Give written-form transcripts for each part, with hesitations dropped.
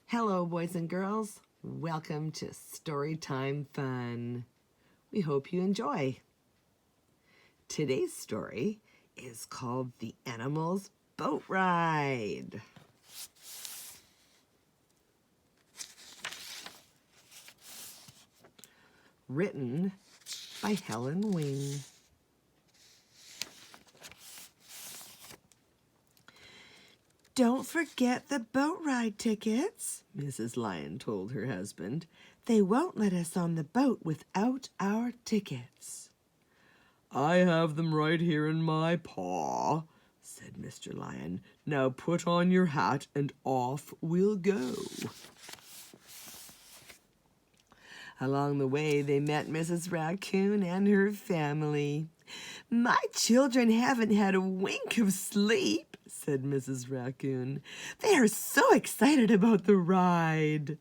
Hello, boys and girls. Welcome to Storytime Fun. We hope you enjoy. Today's story is called The Animals' Boat Ride. Written by Helen Wing. "Don't forget the boat ride tickets," Mrs. Lion told her husband. "They won't let us on the boat without our tickets." "I have them right here in my paw," said Mr. Lion. "Now put on your hat and off we'll go." Along the way, they met Mrs. Raccoon and her family. "My children haven't had a wink of sleep," said Mrs. Raccoon. "They are so excited about the ride."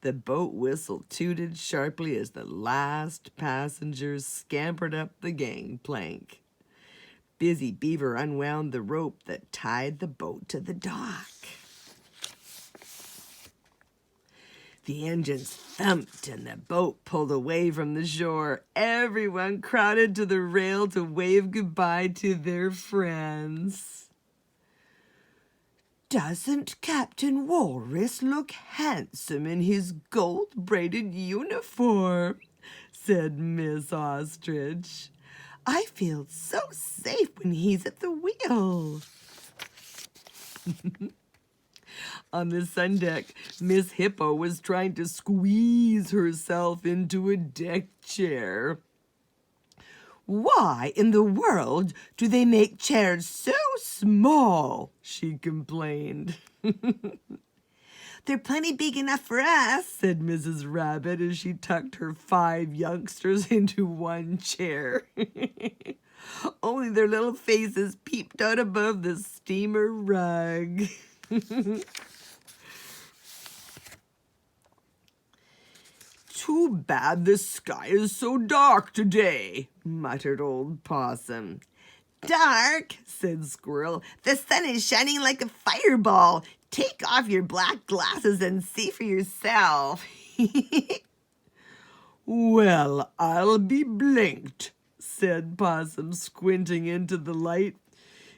The boat whistle tooted sharply as the last passengers scampered up the gangplank. Busy Beaver unwound the rope that tied the boat to the dock. The engines thumped and the boat pulled away from the shore. Everyone crowded to the rail to wave goodbye to their friends. "Doesn't Captain Walrus look handsome in his gold-braided uniform?" said Miss Ostrich. "I feel so safe when he's at the wheel." On the sun deck, Miss Hippo was trying to squeeze herself into a deck chair. "Why in the world do they make chairs so small?" she complained. "They're plenty big enough for us," said Mrs. Rabbit as she tucked her 5 youngsters into one chair. Only their little faces peeped out above the steamer rug. "Too bad the sky is so dark today," muttered old Possum. "Dark?" said Squirrel. "The sun is shining like a fireball. Take off your black glasses and see for yourself." "Well, I'll be blinked," said Possum, squinting into the light.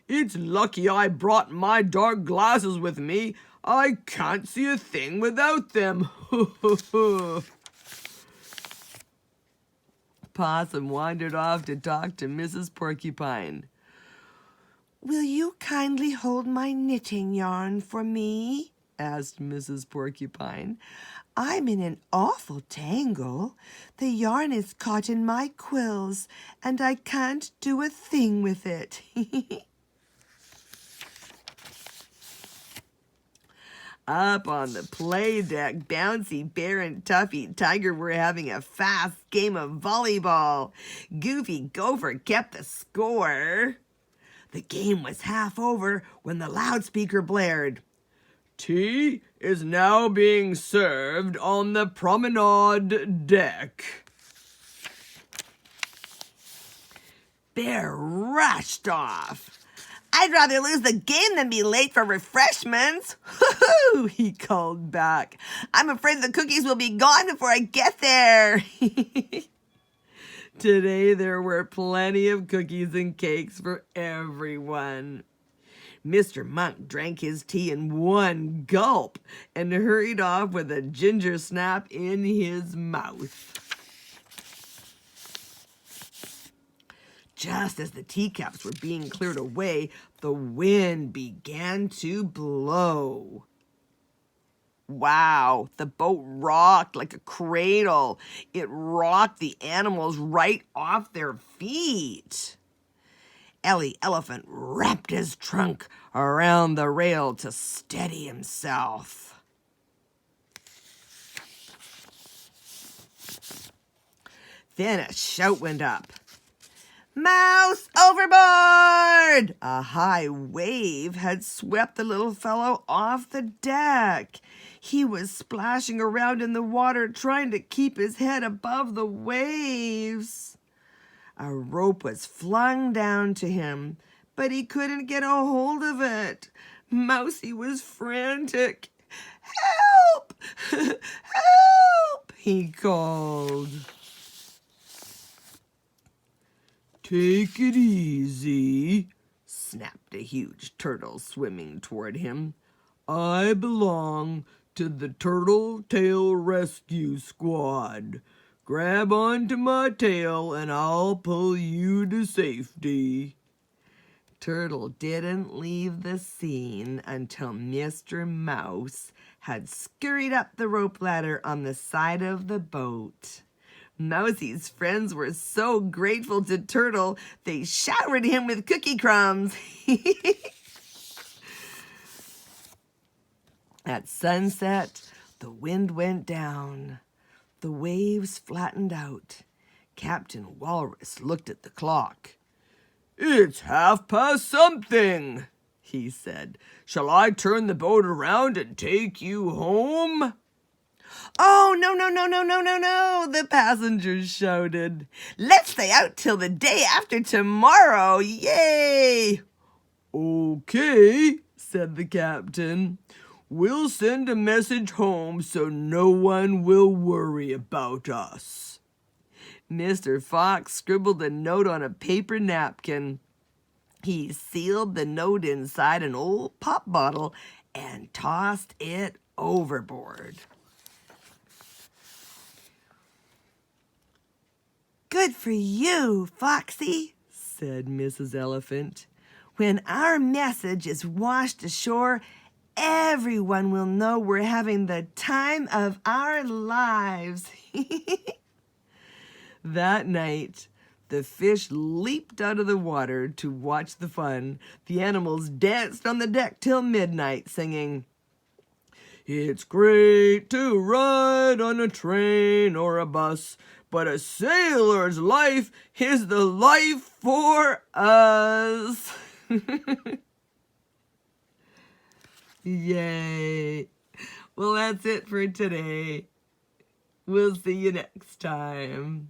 "It's lucky I brought my dark glasses with me. I can't see a thing without them." Possum wandered off to talk to Mrs. Porcupine. "Will you kindly hold my knitting yarn for me?" asked Mrs. Porcupine. "I'm in an awful tangle. The yarn is caught in my quills, and I can't do a thing with it." Up on the play deck, Bouncy Bear and Tuffy Tiger were having a fast game of volleyball. Goofy Gopher kept the score. The game was half over when the loudspeaker blared. "Tea is now being served on the promenade deck." Bear rushed off. "I'd rather lose the game than be late for refreshments." "Hoo-hoo!" he called back. "I'm afraid the cookies will be gone before I get there." Today there were plenty of cookies and cakes for everyone. Mr. Monk drank his tea in one gulp and hurried off with a ginger snap in his mouth. Just as the teacups were being cleared away, the wind began to blow. Wow, the boat rocked like a cradle. It rocked the animals right off their feet. Ellie Elephant wrapped his trunk around the rail to steady himself. Then a shout went up. "Mouse overboard!" A high wave had swept the little fellow off the deck. He was splashing around in the water, trying to keep his head above the waves. A rope was flung down to him, but he couldn't get a hold of it. Mousie was frantic. Help! Help! He called. Take it easy, Snapped a huge turtle swimming toward him. I belong to the Turtle Tail Rescue Squad. Grab onto my tail and I'll pull you to safety. Turtle didn't leave the scene until Mr. Mouse had scurried up the rope ladder on the side of the boat. Mousie's friends were so grateful to Turtle, they showered him with cookie crumbs. At sunset, the wind went down. The waves flattened out. Captain Walrus looked at the clock. It's something, he said. Shall I turn the boat around and take you home? Oh, no, the passengers shouted. Let's stay out till the day after tomorrow. Yay! Okay, said the captain. We'll send a message home so no one will worry about us. Mr. Fox scribbled a note on a paper napkin. He sealed the note inside an old pop bottle and tossed it overboard. Good for you, Foxy, said Mrs. Elephant. When our message is washed ashore, everyone will know we're having the time of our lives. That night, the fish leaped out of the water to watch the fun. The animals danced on the deck till midnight, singing, It's great to ride on a train or a bus, but a sailor's life is the life for us. Yay. Well, that's it for today. We'll see you next time.